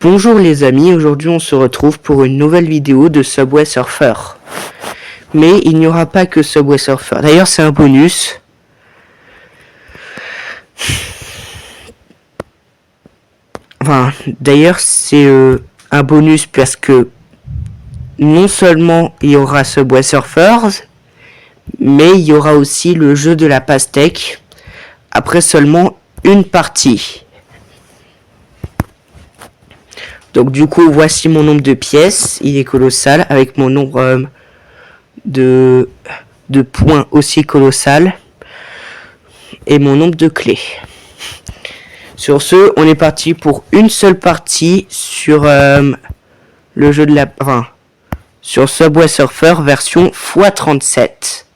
Bonjour les amis, aujourd'hui on se retrouve pour une nouvelle vidéo de Subway Surfer. Mais il n'y aura pas que Subway Surfer. D'ailleurs c'est un bonus. Enfin, d'ailleurs c'est un bonus parce que non seulement il y aura Subway Surfers, mais il y aura aussi le jeu de la pastèque après seulement une partie. Donc du coup, voici mon nombre de pièces, il est colossal, avec mon nombre de points aussi colossal, et mon nombre de clés. Sur ce, on est parti pour une seule partie sur le jeu de la... Enfin, sur Subway Surfer version x37.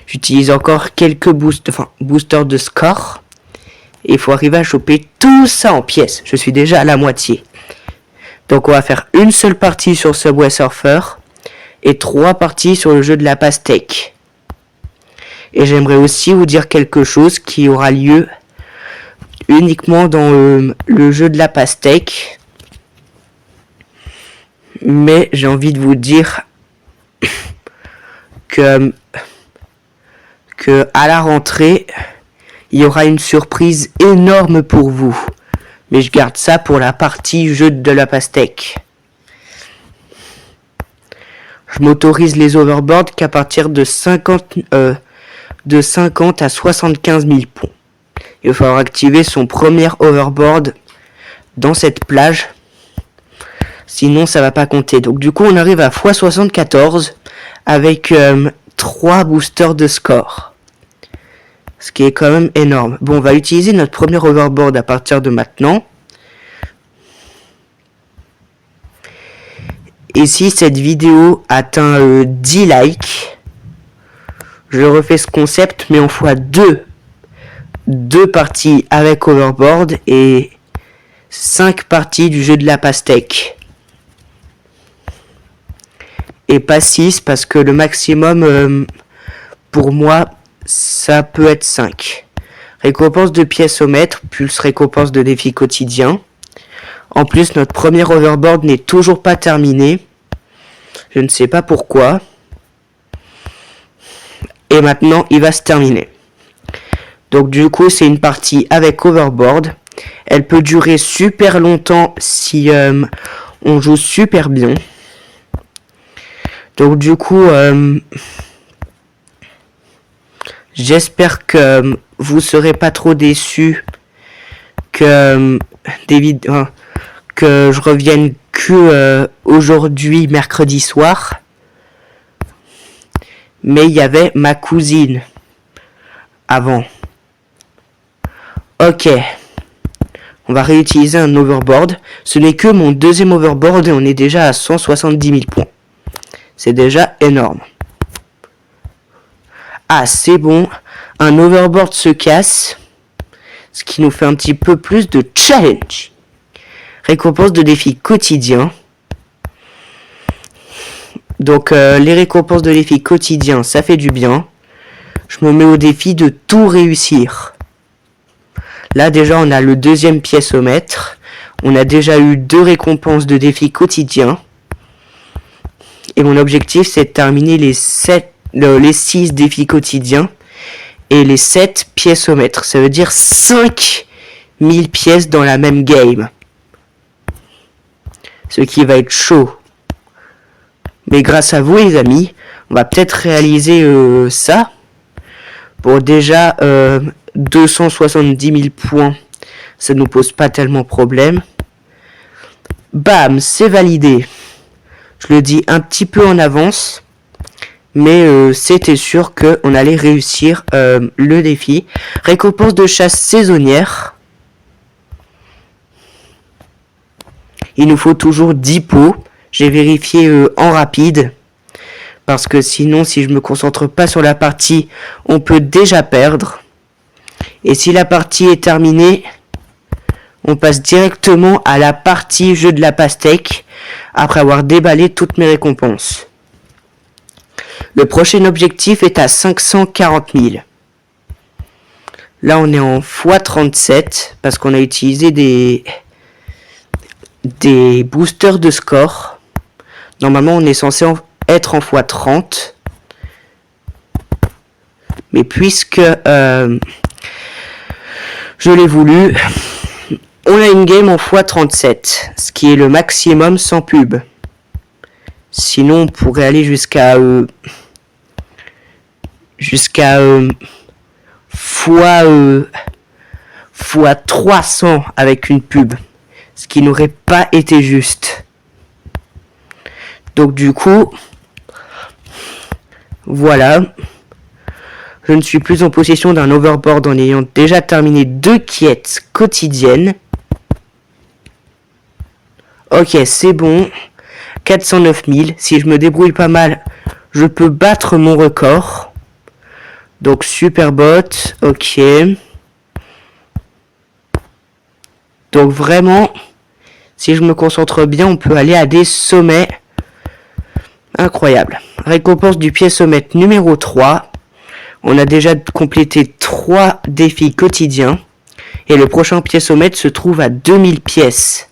J'utilise encore quelques boosters de score. Et il faut arriver à choper tout ça en pièces. Je suis déjà à la moitié. Donc on va faire une seule partie sur Subway Surfer et 3 parties sur le jeu de la pastèque. Et j'aimerais aussi vous dire quelque chose qui aura lieu uniquement dans le jeu de la pastèque. Mais j'ai envie de vous dire que à la rentrée, il y aura une surprise énorme pour vous. Mais je garde ça pour la partie jeu de la pastèque. Je m'autorise les overboards qu'à partir de 50 à 75 000 points. Il va falloir activer son premier overboard dans cette plage. Sinon ça va pas compter. Donc du coup on arrive à x74 avec 3 boosters de score. Ce qui est quand même énorme. Bon, on va utiliser notre premier overboard à partir de maintenant. Et si cette vidéo atteint 10 likes, je refais ce concept, mais on fera deux parties avec overboard et 5 parties du jeu de la pastèque. Et pas 6, parce que le maximum, pour moi, ça peut être 5. Récompense de pièces au mètre, plus récompense de défis quotidiens. En plus, notre premier overboard n'est toujours pas terminé. Je ne sais pas pourquoi. Et maintenant, il va se terminer. Donc du coup, c'est une partie avec overboard. Elle peut durer super longtemps si on joue super bien. Donc du coup... j'espère que vous serez pas trop déçus que que je revienne que aujourd'hui mercredi soir. Mais il y avait ma cousine avant. Ok. On va réutiliser un overboard. Ce n'est que mon deuxième overboard et on est déjà à 170 000 points. C'est déjà énorme. Ah, c'est bon. Un overboard se casse. Ce qui nous fait un petit peu plus de challenge. Récompense de défis quotidiens. Donc, les récompenses de défis quotidiens, ça fait du bien. Je me mets au défi de tout réussir. Là, déjà, on a le deuxième pièce au mètre. On a déjà eu 2 récompenses de défis quotidiens. Et mon objectif, c'est de terminer les 6 défis quotidiens et les 7 pièces au mètre. Ça veut dire 5000 pièces dans la même game. Ce qui va être chaud. Mais grâce à vous les amis, on va peut-être réaliser ça. Pour déjà 270 000 points, ça nous pose pas tellement problème. Bam, c'est validé. Je le dis un petit peu en avance. Mais c'était sûr qu'on allait réussir le défi. Récompense de chasse saisonnière. Il nous faut toujours 10 pots. J'ai vérifié en rapide. Parce que sinon, si je me concentre pas sur la partie, on peut déjà perdre. Et si la partie est terminée, on passe directement à la partie jeu de la pastèque. Après avoir déballé toutes mes récompenses. Le prochain objectif est à 540 000. Là, on est en x37 parce qu'on a utilisé des boosters de score. Normalement, on est censé être en x30. Mais puisque je l'ai voulu, on a une game en x37, ce qui est le maximum sans pub. Sinon, on pourrait aller jusqu'à fois 300 avec une pub, ce qui n'aurait pas été juste. Donc du coup, voilà, je ne suis plus en possession d'un overboard en ayant déjà terminé 2 quêtes quotidiennes. Ok, c'est bon, 409 000, si je me débrouille pas mal, je peux battre mon record. Donc super bot, ok. Donc vraiment, si je me concentre bien, on peut aller à des sommets incroyables. Récompense du piécomètre numéro 3. On a déjà complété 3 défis quotidiens. Et le prochain piécomètre se trouve à 2000 pièces.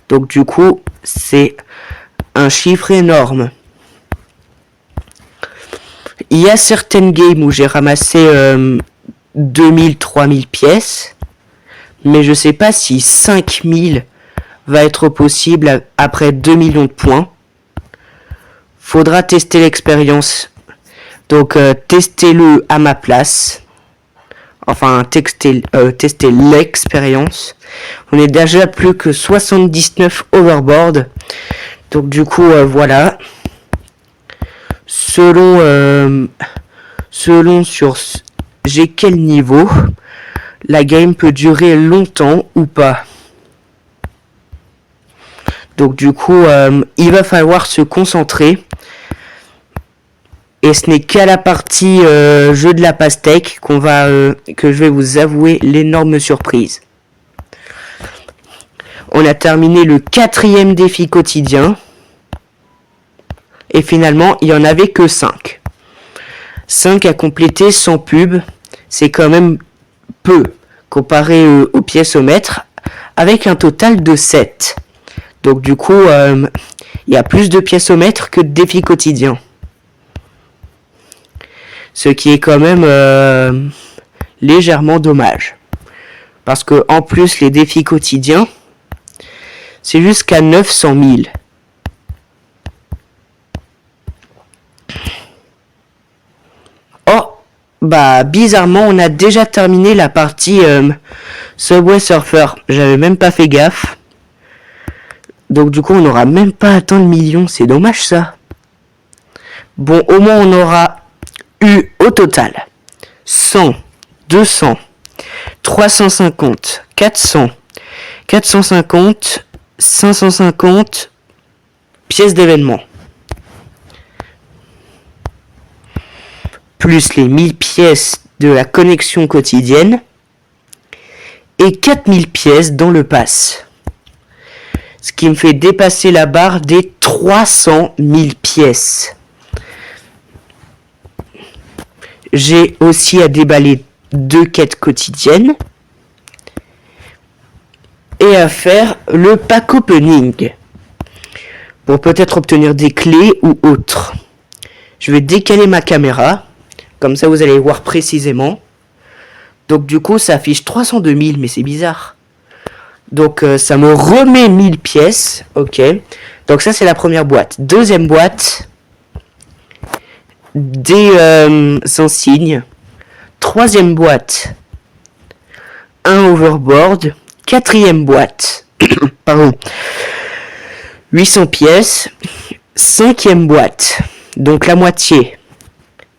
Donc du coup, c'est un chiffre énorme. Il y a certaines games où j'ai ramassé 2000-3000 pièces. Mais je sais pas si 5000 va être possible après 2 millions de points. Faudra tester l'expérience. Donc testez-le à ma place. Enfin, tester l'expérience. On est déjà plus que 79 overboard. Donc du coup, voilà. Selon sur j'ai quel niveau, la game peut durer longtemps ou pas. Donc du coup, il va falloir se concentrer. Et ce n'est qu'à la partie jeu de la pastèque que je vais vous avouer l'énorme surprise. On a terminé le 4e défi quotidien. Et finalement, il n'y en avait que 5. 5 à compléter sans pub. C'est quand même peu comparé au piécomètre. Avec un total de 7. Donc du coup, il y a plus de piécomètres que de défis quotidiens. Ce qui est quand même légèrement dommage. Parce que en plus, les défis quotidiens, c'est jusqu'à 900 000. Oh, bah bizarrement, on a déjà terminé la partie Subway Surfer. J'avais même pas fait gaffe. Donc du coup, on n'aura même pas atteint le million. C'est dommage ça. Bon, au moins on aura eu au total 100, 200, 350, 400, 450, 550 pièces d'événement. Plus les 1000 pièces de la connexion quotidienne et 4000 pièces dans le pass. Ce qui me fait dépasser la barre des 300 000 pièces. J'ai aussi à déballer 2 quêtes quotidiennes et à faire le pack opening pour peut-être obtenir des clés ou autres. Je vais décaler ma caméra, comme ça vous allez voir précisément. Donc du coup ça affiche 302 000, mais c'est bizarre. Donc ça me remet 1000 pièces, ok. Donc ça c'est la première boîte. Deuxième boîte, des insignes. Troisième boîte, un overboard. Quatrième boîte, pardon, 800 pièces. Cinquième boîte, donc la moitié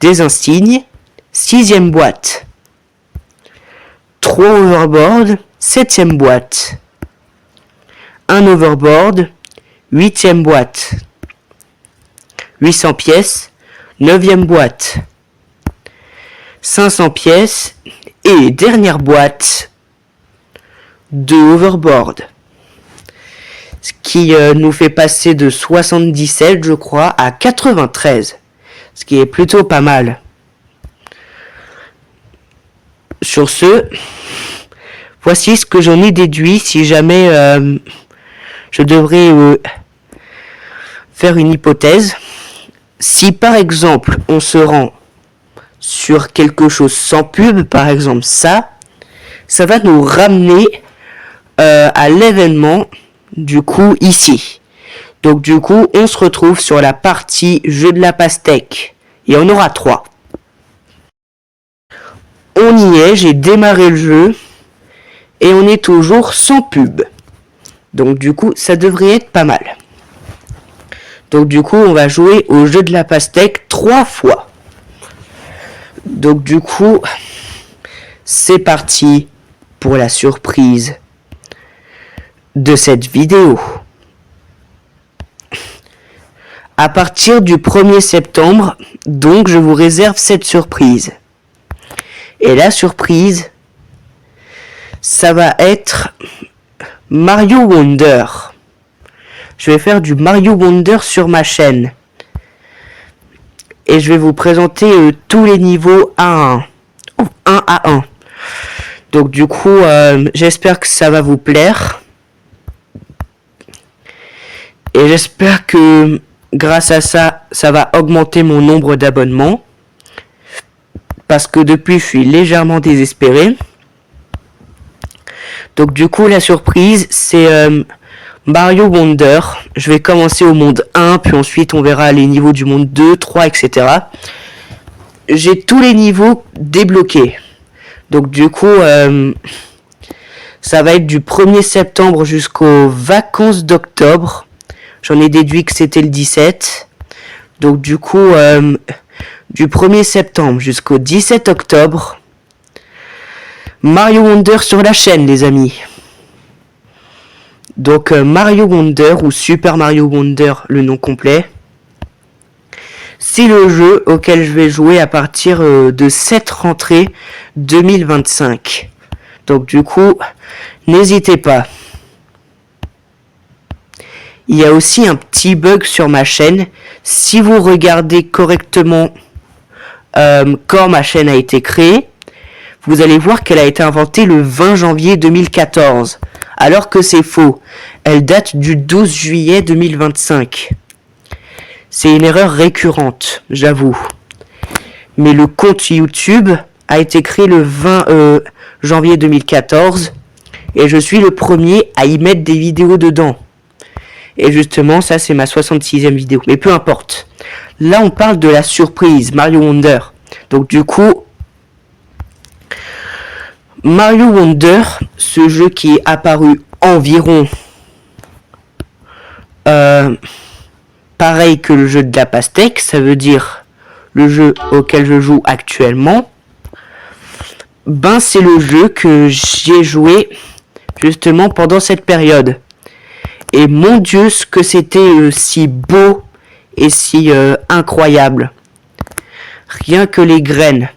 des insignes. Sixième boîte, 3 overboard. Septième boîte, un overboard. Huitième boîte, 800 pièces. Neuvième boîte, 500 pièces. Et dernière boîte, 2 overboard. Ce qui nous fait passer de 77, je crois, à 93. Ce qui est plutôt pas mal. sur ce, voici ce que j'en ai déduit si jamais je devrais faire une hypothèse. Si par exemple on se rend sur quelque chose sans pub, par exemple ça va nous ramener à l'événement du coup ici. Donc du coup on se retrouve sur la partie jeu de la pastèque et on aura 3. On y est, j'ai démarré le jeu et on est toujours sans pub. Donc du coup ça devrait être pas mal. Donc du coup on va jouer au jeu de la pastèque 3 fois. Donc du coup c'est parti pour la surprise de cette vidéo. À partir du 1er septembre, donc je vous réserve cette surprise. Et la surprise, ça va être Mario Wonder. Je vais faire du Mario Wonder sur ma chaîne. Et je vais vous présenter tous les niveaux 1 à 1. Donc du coup, j'espère que ça va vous plaire. Et j'espère que grâce à ça, ça va augmenter mon nombre d'abonnements. Parce que depuis, je suis légèrement désespéré. Donc du coup, la surprise, c'est Mario Wonder. Je vais commencer au monde 1, puis ensuite on verra les niveaux du monde 2, 3, etc. J'ai tous les niveaux débloqués. Donc du coup, ça va être du 1er septembre jusqu'aux vacances d'octobre. J'en ai déduit que c'était le 17. Donc du coup, du 1er septembre jusqu'au 17 octobre, Mario Wonder sur la chaîne, les amis. Donc Mario Wonder ou Super Mario Wonder, le nom complet. C'est le jeu auquel je vais jouer à partir de cette rentrée 2025. Donc du coup, n'hésitez pas. Il y a aussi un petit bug sur ma chaîne. Si vous regardez correctement quand ma chaîne a été créée, vous allez voir qu'elle a été inventée le 20 janvier 2014. Alors que c'est faux. Elle date du 12 juillet 2025. C'est une erreur récurrente, j'avoue. Mais le compte YouTube a été créé le 20 janvier 2014. Et je suis le premier à y mettre des vidéos dedans. Et justement, ça c'est ma 66e vidéo. Mais peu importe. Là, on parle de la surprise, Mario Wonder. Donc du coup, Mario Wonder, ce jeu qui est apparu environ pareil que le jeu de la pastèque, ça veut dire le jeu auquel je joue actuellement, ben c'est le jeu que j'ai joué justement pendant cette période. Et mon Dieu, ce que c'était si beau et si incroyable. Rien que les graines.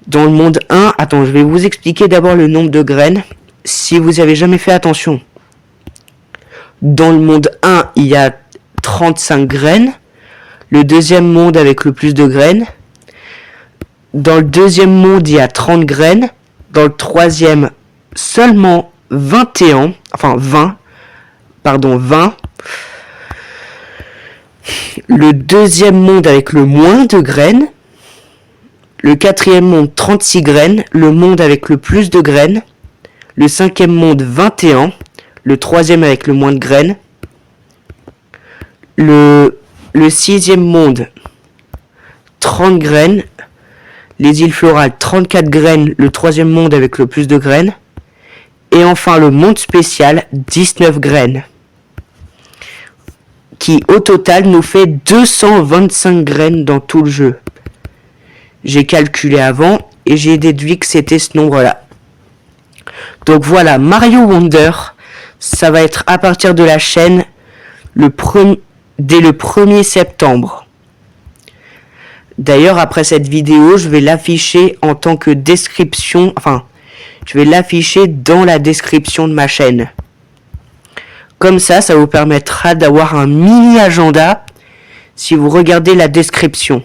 Dans le monde 1, attends, je vais vous expliquer d'abord le nombre de graines, si vous avez jamais fait attention. Dans le monde 1, il y a 35 graines. Le deuxième monde avec le plus de graines. Dans le deuxième monde, il y a 30 graines. Dans le troisième, seulement 21. Enfin, 20. Pardon, 20. Le deuxième monde avec le moins de graines. Le quatrième monde, 36 graines. Le monde avec le plus de graines. Le cinquième monde, 21. Le troisième avec le moins de graines. Le sixième monde, 30 graines. Les îles florales, 34 graines. Le troisième monde avec le plus de graines. Et enfin le monde spécial, 19 graines. Qui au total nous fait 225 graines dans tout le jeu. J'ai calculé avant et j'ai déduit que c'était ce nombre-là. Donc voilà, Mario Wonder, ça va être à partir de la chaîne dès le 1er septembre. D'ailleurs, après cette vidéo, je vais l'afficher en tant que description, enfin, je vais l'afficher dans la description de ma chaîne. Comme ça, ça vous permettra d'avoir un mini agenda si vous regardez la description.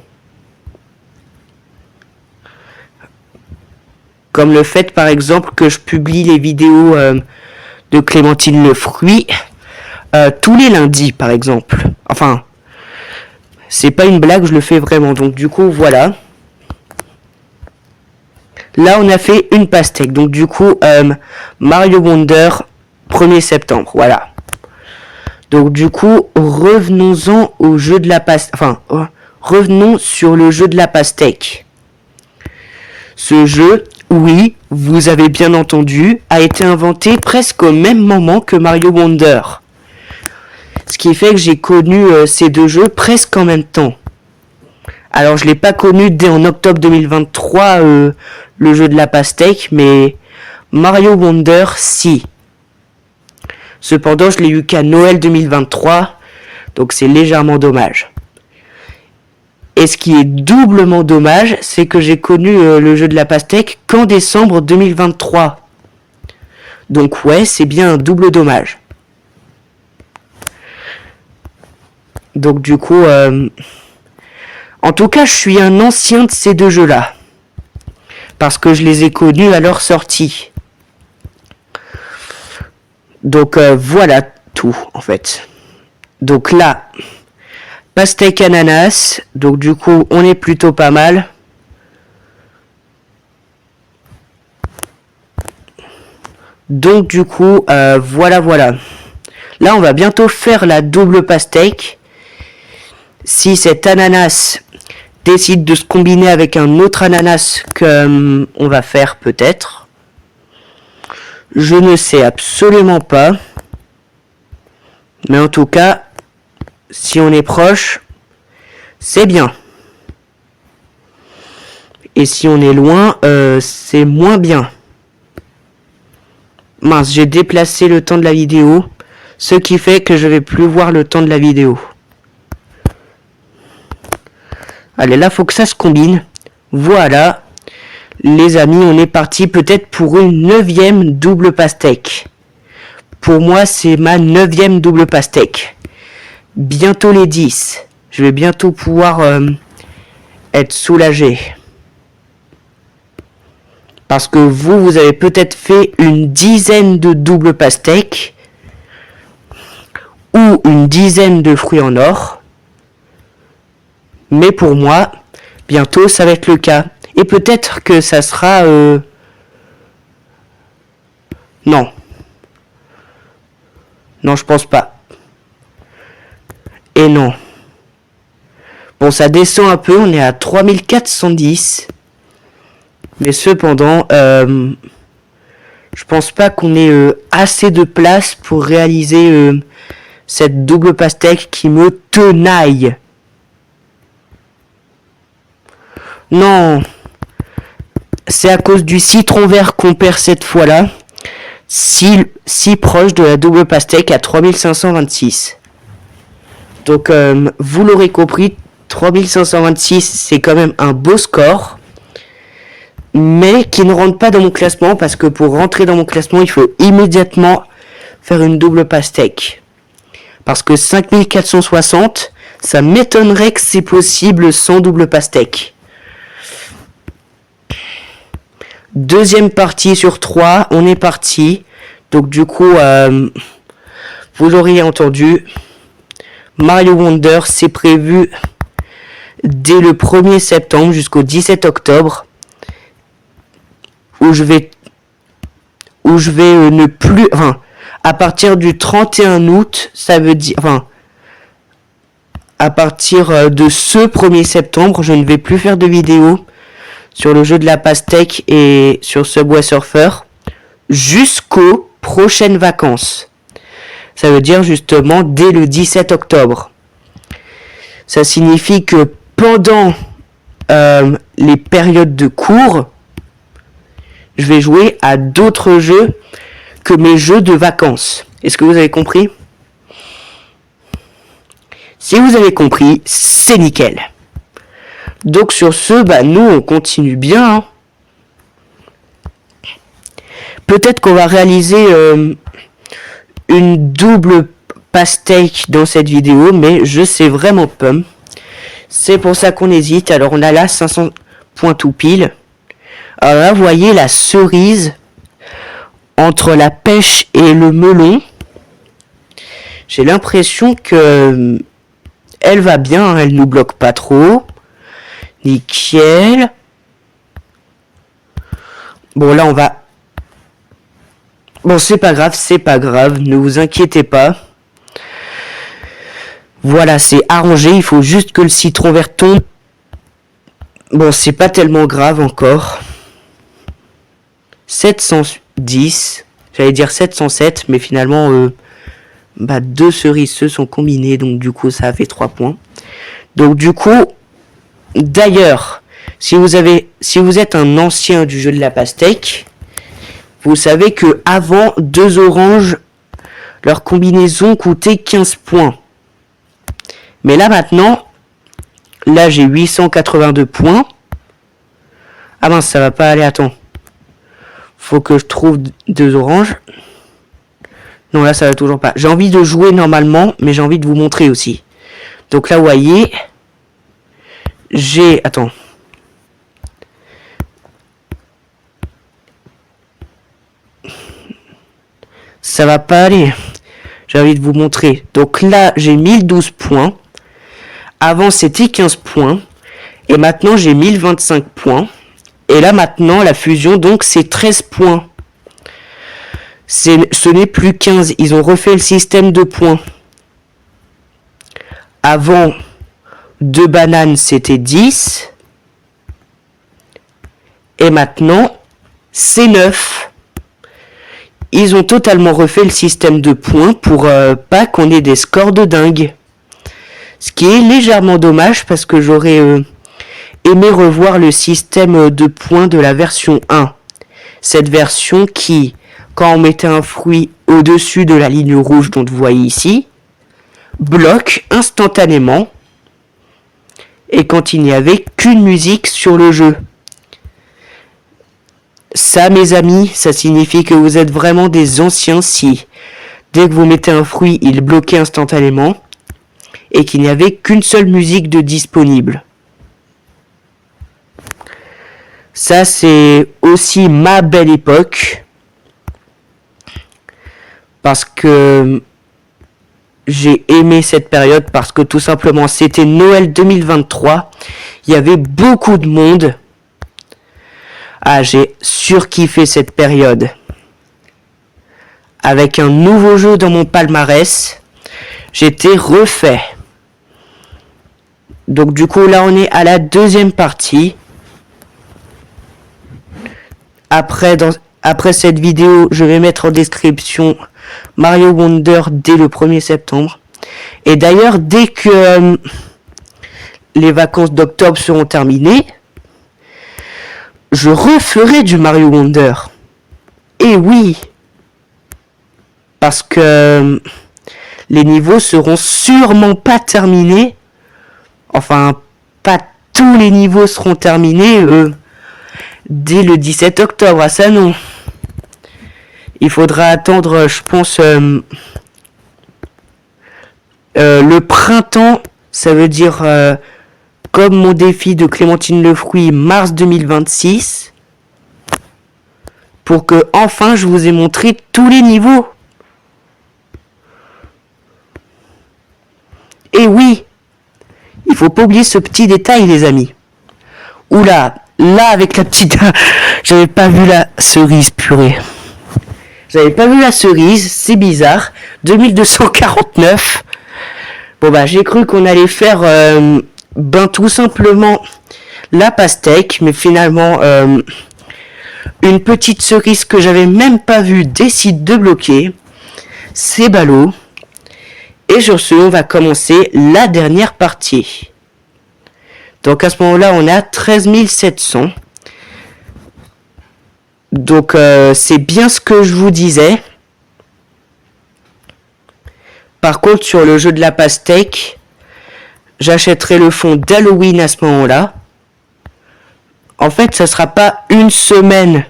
Comme le fait par exemple que je publie les vidéos de Clémentine le fruit tous les lundis par exemple. Enfin, c'est pas une blague, je le fais vraiment. Donc du coup voilà. Là on a fait une pastèque. Donc du coup Mario Wonder 1er septembre. Voilà. Donc du coup revenons-en au jeu de la pastèque. Enfin revenons sur le jeu de la pastèque. Ce jeu, oui, vous avez bien entendu, a été inventé presque au même moment que Mario Wonder. Ce qui fait que j'ai connu ces deux jeux presque en même temps. Alors je l'ai pas connu dès en octobre 2023, le jeu de la pastèque, mais Mario Wonder, si. Cependant, je l'ai eu qu'à Noël 2023, donc c'est légèrement dommage. Et ce qui est doublement dommage, c'est que j'ai connu le jeu de la pastèque qu'en décembre 2023. Donc ouais, c'est bien un double dommage. Donc du coup, en tout cas, je suis un ancien de ces deux jeux-là. Parce que je les ai connus à leur sortie. Donc voilà tout, en fait. Donc là, pastèque ananas. Donc du coup, on est plutôt pas mal. Donc du coup, voilà. Là, on va bientôt faire la double pastèque. Si cet ananas décide de se combiner avec un autre ananas que on va faire peut-être. Je ne sais absolument pas. Mais en tout cas, si on est proche, c'est bien. Et si on est loin, c'est moins bien. Mince, j'ai déplacé le temps de la vidéo, ce qui fait que je vais plus voir le temps de la vidéo. Allez, là, faut que ça se combine. Voilà. Les amis, on est parti peut-être pour une 9e double pastèque. Pour moi, c'est ma 9e double pastèque. Bientôt les 10. Je vais bientôt pouvoir être soulagé. Parce que vous avez peut-être fait une dizaine de doubles pastèques. Ou une dizaine de fruits en or. Mais pour moi, bientôt, ça va être le cas. Et peut-être que ça sera... Non. Non, je pense pas. Et non. Bon, ça descend un peu, on est à 3410. Mais cependant, je pense pas qu'on ait assez de place pour réaliser cette double pastèque qui me tenaille. Non, c'est à cause du citron vert qu'on perd cette fois-là. Si proche de la double pastèque à 3526. Donc, vous l'aurez compris, 3526, c'est quand même un beau score. Mais qui ne rentre pas dans mon classement, parce que pour rentrer dans mon classement, il faut immédiatement faire une double pastèque. Parce que 5460, ça m'étonnerait que c'est possible sans double pastèque. Deuxième partie sur 3, on est parti. Donc du coup, vous l'auriez entendu, Mario Wonder, c'est prévu dès le 1er septembre jusqu'au 17 octobre. Où je vais ne plus... Enfin, à partir du 31 août, ça veut dire... Enfin, à partir de ce 1er septembre, je ne vais plus faire de vidéos sur le jeu de la pastèque et sur Subway Surfer jusqu'aux prochaines vacances. Ça veut dire justement dès le 17 octobre. Ça signifie que pendant les périodes de cours, je vais jouer à d'autres jeux que mes jeux de vacances. Est-ce que vous avez compris ? Si vous avez compris, c'est nickel. Donc sur ce, nous on continue bien. Hein. Peut-être qu'on va réaliser une double pastèque dans cette vidéo, mais je sais vraiment pas. C'est pour ça qu'on hésite. Alors on a là 500 points tout pile. Alors là, vous voyez la cerise entre la pêche et le melon. J'ai l'impression que elle va bien, elle nous bloque pas trop. Nickel. Bon, là, on va... Bon, c'est pas grave, ne vous inquiétez pas. Voilà, c'est arrangé, il faut juste que le citron vert tombe. Bon, c'est pas tellement grave encore. 710, j'allais dire 707, mais finalement, deux cerises se sont combinées, donc du coup, ça a fait 3 points. Donc du coup, d'ailleurs, si vous êtes un ancien du jeu de la pastèque, vous savez que avant 2 oranges, leur combinaison coûtait 15 points. Mais là maintenant, là j'ai 882 points. Ah mince, ça va pas aller, attends. Faut que je trouve 2 oranges. Non, là ça va toujours pas. J'ai envie de jouer normalement, mais j'ai envie de vous montrer aussi. Donc là, vous voyez, j'ai... Attends. Ça va pas aller. J'ai envie de vous montrer. Donc là, j'ai 1012 points. Avant, c'était 15 points. Et maintenant, j'ai 1025 points. Et là, maintenant, la fusion, donc, c'est 13 points. Ce n'est plus 15. Ils ont refait le système de points. Avant, 2 bananes, c'était 10. Et maintenant, c'est 9. Ils ont totalement refait le système de points pour pas qu'on ait des scores de dingue. Ce qui est légèrement dommage parce que j'aurais aimé revoir le système de points de la version 1. Cette version qui, quand on mettait un fruit au-dessus de la ligne rouge dont vous voyez ici, bloque instantanément et quand il n'y avait qu'une musique sur le jeu. Ça, mes amis, ça signifie que vous êtes vraiment des anciens si, dès que vous mettez un fruit, il bloquait instantanément et qu'il n'y avait qu'une seule musique de disponible. Ça, c'est aussi ma belle époque parce que j'ai aimé cette période parce que tout simplement, c'était Noël 2023. Il y avait beaucoup de monde. Ah, j'ai surkiffé cette période. Avec un nouveau jeu dans mon palmarès, j'étais refait. Donc du coup, là, on est à la deuxième partie. Après cette vidéo, je vais mettre en description Mario Wonder dès le 1er septembre. Et d'ailleurs, dès que les vacances d'octobre seront terminées, je referai du Mario Wonder. Et oui, parce que les niveaux seront sûrement pas terminés. Enfin, pas tous les niveaux seront terminés dès le 17 octobre. Ah ça non. Il faudra attendre, je pense, le printemps. Ça veut dire... comme mon défi de Clémentine le Fruit, mars 2026, pour que enfin je vous ai montré tous les niveaux. Et oui, il faut pas oublier ce petit détail, les amis. Oula, là avec la petite... J'avais pas vu la cerise, purée. J'avais pas vu la cerise, c'est bizarre. 2249. Bon bah j'ai cru qu'on allait faire... tout simplement la pastèque, mais finalement une petite cerise que j'avais même pas vue décide de bloquer. C'est ballot. Et sur ce, on va commencer la dernière partie. Donc à ce moment-là, on est à 13 700. Donc c'est bien ce que je vous disais. Par contre, sur le jeu de la pastèque, j'achèterai le fond d'Halloween à ce moment-là. En fait, ça sera pas une semaine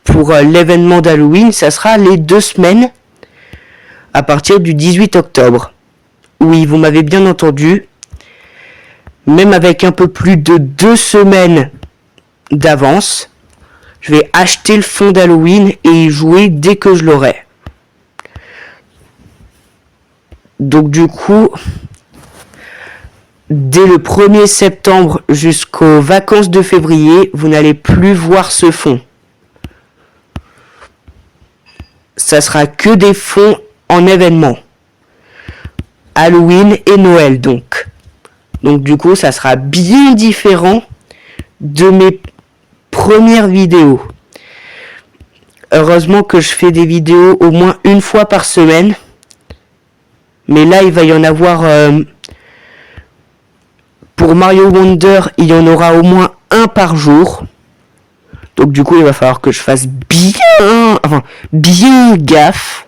pour l'événement d'Halloween, ça sera les 2 semaines à partir du 18 octobre. Oui, vous m'avez bien entendu. Même avec un peu plus de 2 semaines d'avance. Je vais acheter le fond d'Halloween et y jouer dès que je l'aurai. Donc du coup, dès le 1er septembre jusqu'aux vacances de février, vous n'allez plus voir ce fond. Ça sera que des fonds en événement. Halloween et Noël donc. Donc du coup, ça sera bien différent de mes premières vidéos. Heureusement que je fais des vidéos au moins une fois par semaine. Mais là, il va y en avoir... pour Mario Wonder, il y en aura au moins un par jour. Donc du coup, il va falloir que je fasse bien gaffe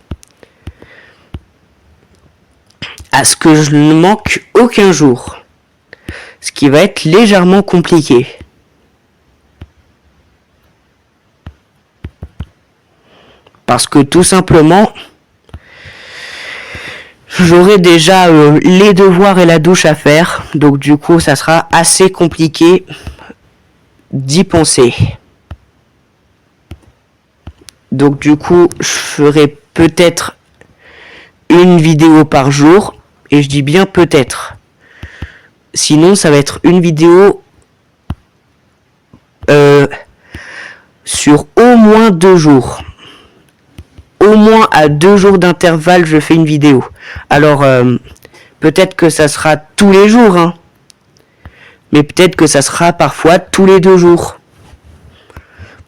à ce que je ne manque aucun jour. Ce qui va être légèrement compliqué. Parce que tout simplement, j'aurai déjà les devoirs et la douche à faire. Donc du coup, ça sera assez compliqué d'y penser. Donc du coup, je ferai peut-être une vidéo par jour. Et je dis bien peut-être. Sinon, ça va être une vidéo sur au moins 2 jours. Au moins à 2 jours d'intervalle, je fais une vidéo. Alors, peut-être que ça sera tous les jours, hein. Mais peut-être que ça sera parfois tous les 2 jours.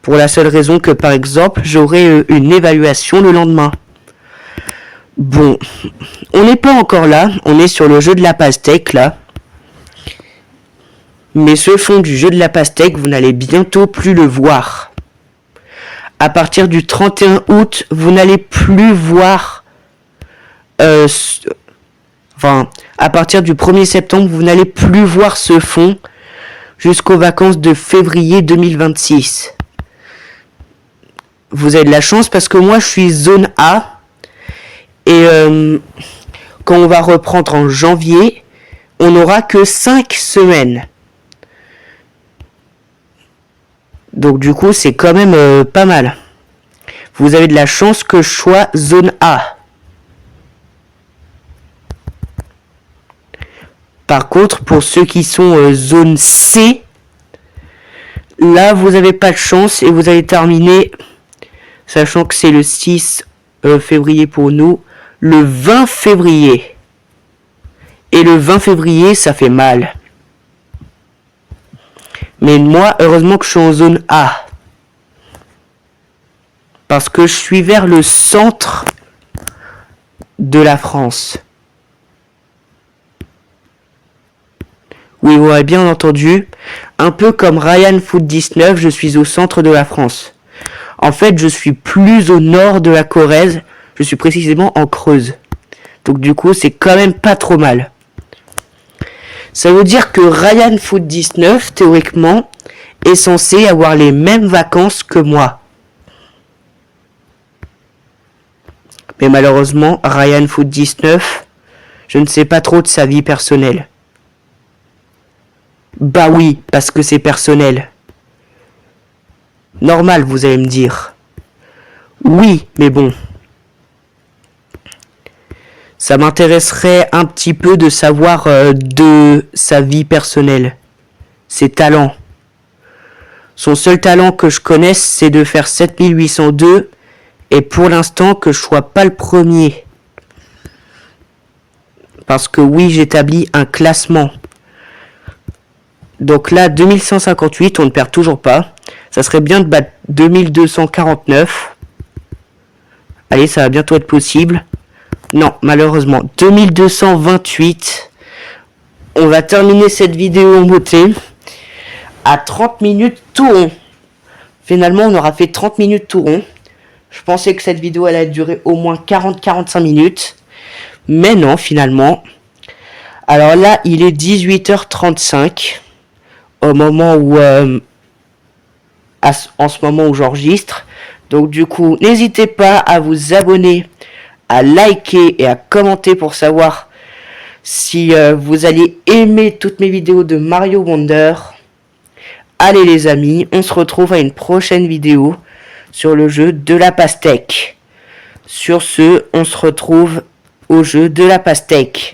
Pour la seule raison que, par exemple, j'aurai une évaluation le lendemain. Bon, on n'est pas encore là. On est sur le jeu de la pastèque, là. Mais ce fond du jeu de la pastèque, vous n'allez bientôt plus le voir. À partir du 31 août, vous n'allez plus voir... à partir du 1er septembre, vous n'allez plus voir ce fond jusqu'aux vacances de février 2026. Vous avez de la chance parce que moi, je suis zone A. Et quand on va reprendre en janvier, on n'aura que 5 semaines. Donc du coup, c'est quand même pas mal. Vous avez de la chance que je sois zone A. Par contre, pour ceux qui sont zone C, là, vous n'avez pas de chance et vous allez terminer, sachant que c'est le 6 février pour nous, le 20 février. Et le 20 février, ça fait mal. Mais moi, heureusement que je suis en zone A. Parce que je suis vers le centre de la France. Oui, vous avez bien entendu. Un peu comme Ryan Foot 19, je suis au centre de la France. En fait, je suis plus au nord de la Corrèze. Je suis précisément en Creuse. Donc du coup, c'est quand même pas trop mal. Ça veut dire que Ryan Foot 19, théoriquement, est censé avoir les mêmes vacances que moi. Mais malheureusement, Ryan Foot 19, je ne sais pas trop de sa vie personnelle. Bah oui, parce que c'est personnel. Normal, vous allez me dire. Oui, mais bon. Ça m'intéresserait un petit peu de savoir de sa vie personnelle. Ses talents. Son seul talent que je connaisse, c'est de faire 7802. Et pour l'instant, que je sois pas le premier. Parce que oui, j'établis un classement. Donc là, 2158, on ne perd toujours pas. Ça serait bien de battre 2249. Allez, ça va bientôt être possible. Non, malheureusement, 2228. On va terminer cette vidéo en beauté. À 30 minutes tout rond. Finalement, on aura fait 30 minutes tout rond. Je pensais que cette vidéo allait durer au moins 40-45 minutes. Mais non, finalement. Alors là, il est 18h35. Au moment où... en ce moment où j'enregistre. Donc du coup, n'hésitez pas à vous abonner, à liker et à commenter pour savoir si vous allez aimer toutes mes vidéos de Mario Wonder. allez les amis, on se retrouve à une prochaine vidéo sur le jeu de la pastèque. Sur ce, on se retrouve au jeu de la pastèque.